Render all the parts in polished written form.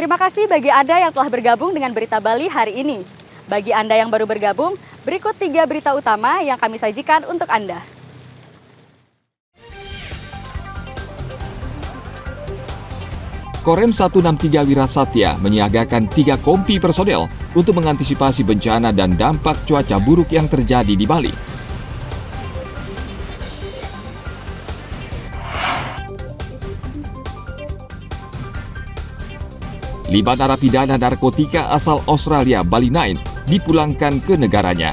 Terima kasih bagi Anda yang telah bergabung dengan Berita Bali hari ini. Bagi Anda yang baru bergabung, berikut 3 berita utama yang kami sajikan untuk Anda. Korem 163 Wirasatya menyiagakan 3 kompi personel untuk mengantisipasi bencana dan dampak cuaca buruk yang terjadi di Bali. Lima narapidana narkotika asal Australia, Bali 9, dipulangkan ke negaranya.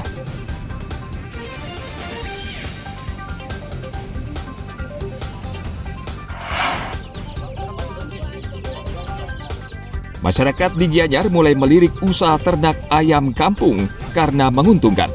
Masyarakat di Gianyar mulai melirik usaha ternak ayam kampung karena menguntungkan.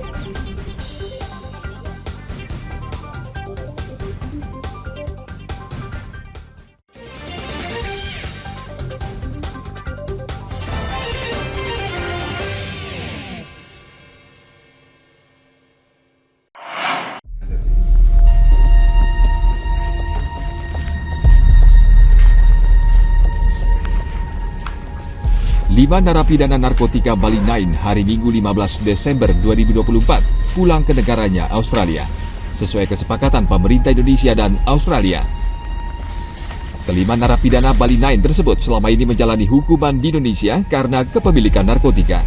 Lima narapidana narkotika Bali 9 hari Minggu 15 Desember 2024 pulang ke negaranya Australia, sesuai kesepakatan pemerintah Indonesia dan Australia. Kelima narapidana Bali 9 tersebut selama ini menjalani hukuman di Indonesia karena kepemilikan narkotika.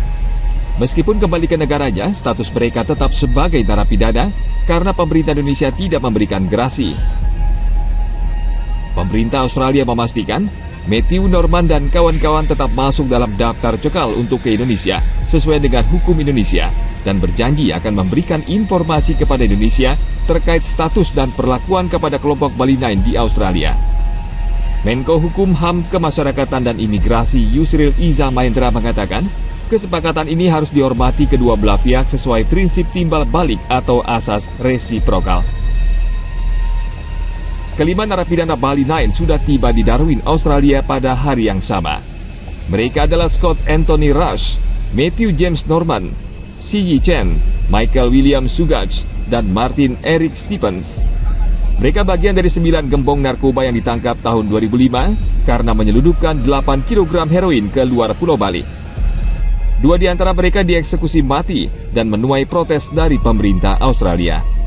Meskipun kembali ke negaranya, status mereka tetap sebagai narapidana karena pemerintah Indonesia tidak memberikan gerasi. Pemerintah Australia memastikan Matthew, Norman, dan kawan-kawan tetap masuk dalam daftar cekal untuk ke Indonesia sesuai dengan hukum Indonesia dan berjanji akan memberikan informasi kepada Indonesia terkait status dan perlakuan kepada kelompok Bali 9 di Australia. Menko Hukum HAM Kemasyarakatan dan Imigrasi Yusril Iza Mahendra mengatakan, kesepakatan ini harus dihormati kedua belah pihak sesuai prinsip timbal balik atau asas resiprokal. Kelima narapidana Bali 9 sudah tiba di Darwin, Australia pada hari yang sama. Mereka adalah Scott Anthony Rush, Matthew James Norman, C.Yi Chen, Michael William Sugaj, dan Martin Eric Stephens. Mereka bagian dari 9 gembong narkoba yang ditangkap tahun 2005 karena menyelundupkan 8 kg heroin ke luar Pulau Bali. 2 di antara mereka dieksekusi mati dan menuai protes dari pemerintah Australia.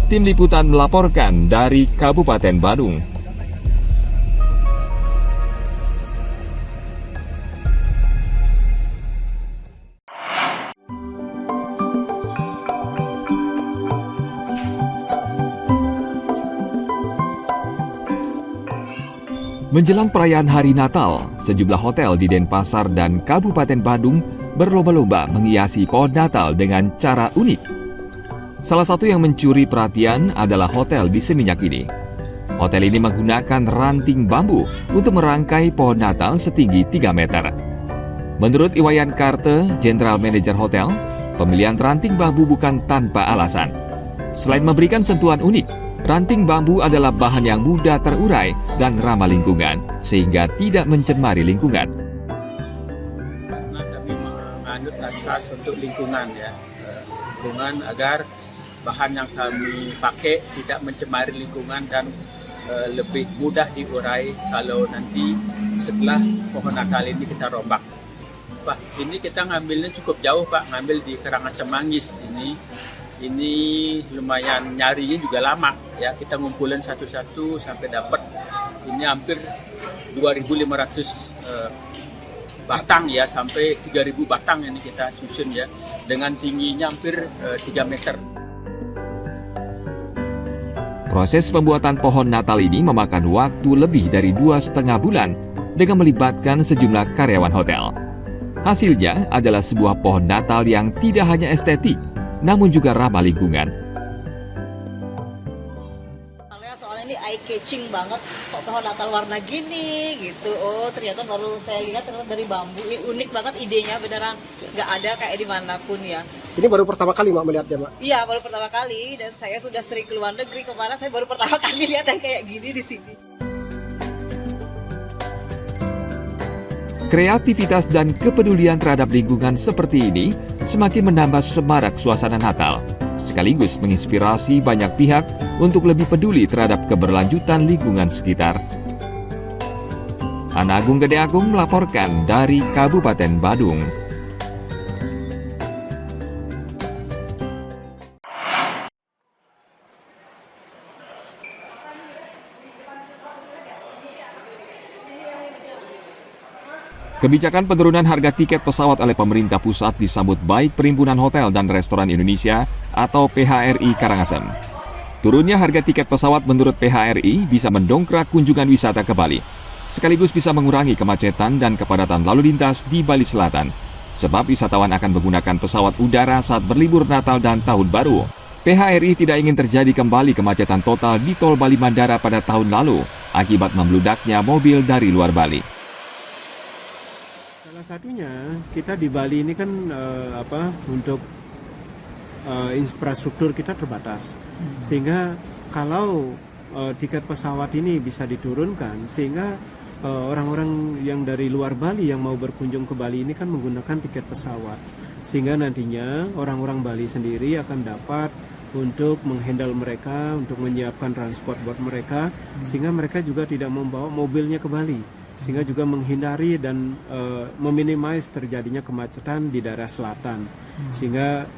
Tim Liputan melaporkan dari Kabupaten Badung. Menjelang perayaan Hari Natal, sejumlah hotel di Denpasar dan Kabupaten Badung berlomba-lomba menghiasi pohon Natal dengan cara unik. Salah satu yang mencuri perhatian adalah hotel di Seminyak ini. Hotel ini menggunakan ranting bambu untuk merangkai pohon Natal setinggi 3 meter. Menurut Iwayan Karte, General Manager Hotel, pemilihan ranting bambu bukan tanpa alasan. Selain memberikan sentuhan unik, ranting bambu adalah bahan yang mudah terurai dan ramah lingkungan, sehingga tidak mencemari lingkungan. Kami menganut asas untuk lingkungan lingkungan agar bahan yang kami pakai tidak mencemari lingkungan dan lebih mudah diurai kalau nanti setelah pohon Natal ini kita rombak. Pak, ini kita ngambilnya cukup jauh Pak, ngambil di Karangasem Manggis ini. Ini lumayan nyarinya juga lama ya, kita ngumpulin satu-satu sampai dapat ini hampir 2.500 batang ya, sampai 3.000 batang ini kita susun ya, dengan tingginya hampir 3 meter. Proses pembuatan pohon Natal ini memakan waktu lebih dari 2,5 bulan dengan melibatkan sejumlah karyawan hotel. Hasilnya adalah sebuah pohon Natal yang tidak hanya estetik, namun juga ramah lingkungan. Soalnya ini eye-catching banget, kok pohon Natal warna gini gitu. Oh ternyata baru saya lihat ternyata dari bambu, ini unik banget idenya, beneran nggak ada kayak dimanapun ya. Ini baru pertama kali Mak melihatnya Mak? Iya baru pertama kali, dan saya sudah sering ke luar negeri, kemana saya baru pertama kali lihat yang kayak gini di sini. Kreativitas dan kepedulian terhadap lingkungan seperti ini semakin menambah semarak suasana Natal, sekaligus menginspirasi banyak pihak untuk lebih peduli terhadap keberlanjutan lingkungan sekitar. Ana Agung Gede Agung melaporkan dari Kabupaten Badung. Kebijakan penurunan harga tiket pesawat oleh pemerintah pusat disambut baik Perhimpunan Hotel dan Restoran Indonesia atau PHRI Karangasem. Turunnya harga tiket pesawat menurut PHRI bisa mendongkrak kunjungan wisata ke Bali, sekaligus bisa mengurangi kemacetan dan kepadatan lalu lintas di Bali Selatan, sebab wisatawan akan menggunakan pesawat udara saat berlibur Natal dan Tahun Baru. PHRI tidak ingin terjadi kembali kemacetan total di Tol Bali Mandara pada tahun lalu, akibat membludaknya mobil dari luar Bali. Salah satunya kita di Bali ini kan untuk infrastruktur kita terbatas, sehingga kalau tiket pesawat ini bisa diturunkan, sehingga orang-orang yang dari luar Bali yang mau berkunjung ke Bali ini kan menggunakan tiket pesawat, sehingga nantinya orang-orang Bali sendiri akan dapat untuk menghandle mereka, untuk menyiapkan transport buat mereka, sehingga mereka juga tidak membawa mobilnya ke Bali, sehingga juga menghindari dan meminimais terjadinya kemacetan di daerah selatan, sehingga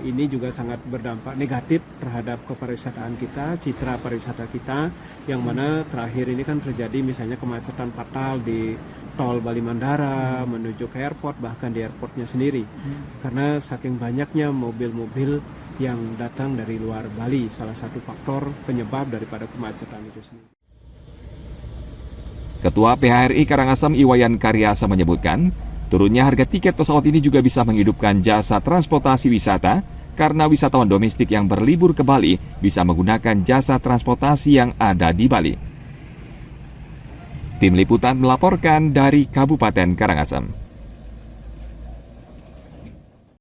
ini juga sangat berdampak negatif terhadap kepariwisataan kita, citra pariwisata kita, yang mana terakhir ini kan terjadi misalnya kemacetan fatal di Tol Bali Mandara menuju ke airport, bahkan di airportnya sendiri, karena saking banyaknya mobil-mobil yang datang dari luar Bali, salah satu faktor penyebab daripada kemacetan itu sendiri. Ketua PHRI Karangasem Iwayan Karyasa menyebutkan, turunnya harga tiket pesawat ini juga bisa menghidupkan jasa transportasi wisata karena wisatawan domestik yang berlibur ke Bali bisa menggunakan jasa transportasi yang ada di Bali. Tim Liputan melaporkan dari Kabupaten Karangasem.